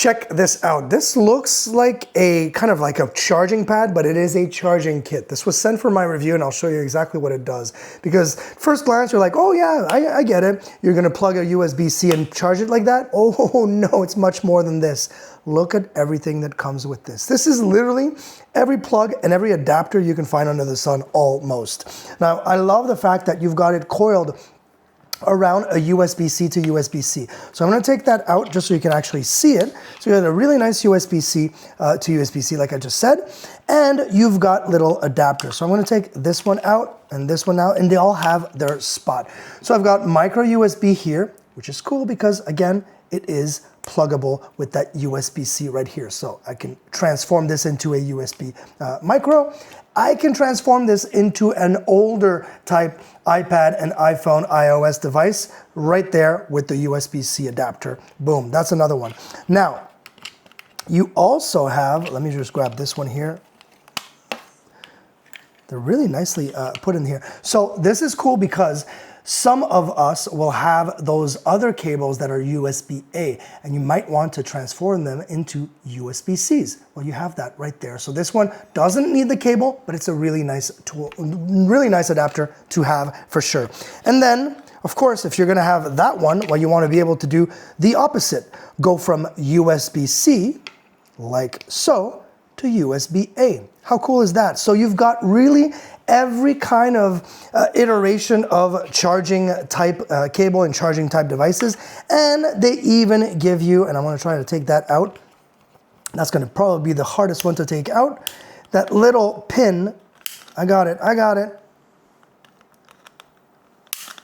check this out. This looks like a kind of like a charging pad, but it is a charging kit. This was sent for my review, and I'll show you exactly what it does. Because first glance, you're like, oh yeah, I get it. You're gonna plug a USB-C and charge it like that? Oh no, it's much more than this. Look at everything that comes with this. This is literally every plug and every adapter you can find under the sun, almost. Now, I love the fact that you've got it coiled around a USB-C to USB-C. So I'm gonna take that out just so you can actually see it. So you have a really nice USB-C to USB-C, like I just said, and you've got little adapters. So I'm gonna take this one out and this one out, and they all have their spot. So I've got micro USB here, which is cool because, again, it is pluggable with that USB-C right here. So I can transform this into a USB micro. I can transform this into an older type iPad and iPhone iOS device right there with the USB-C adapter. Boom, that's another one. Now, you also have, let me just grab this one here. They're really nicely put in here. So this is cool because some of us will have those other cables that are USB-A, and you might want to transform them into USB-Cs. Well, you have that right there. So this one doesn't need the cable, but it's a really nice tool, really nice adapter to have for sure. And then, of course, if you're gonna have that one, well, you wanna be able to do the opposite. Go from USB-C, like so, to USB-A. How cool is that? So you've got really every kind of iteration of charging type cable and charging type devices. And they even give you, and I'm gonna try to take that out. That's gonna probably be the hardest one to take out. That little pin, I got it.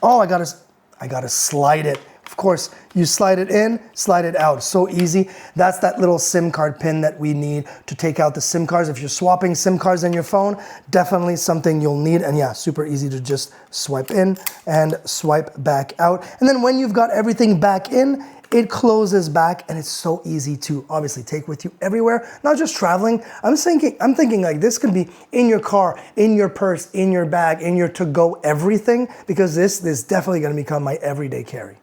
Oh, I gotta slide it. Of course, you slide it in, slide it out. So easy. That's that little SIM card pin that we need to take out the SIM cards. If you're swapping SIM cards in your phone, definitely something you'll need. And yeah, super easy to just swipe in and swipe back out. And then when you've got everything back in, it closes back, and it's so easy to obviously take with you everywhere, not just traveling. I'm thinking like this could be in your car, in your purse, in your bag, in your to-go everything, because this is definitely gonna become my everyday carry.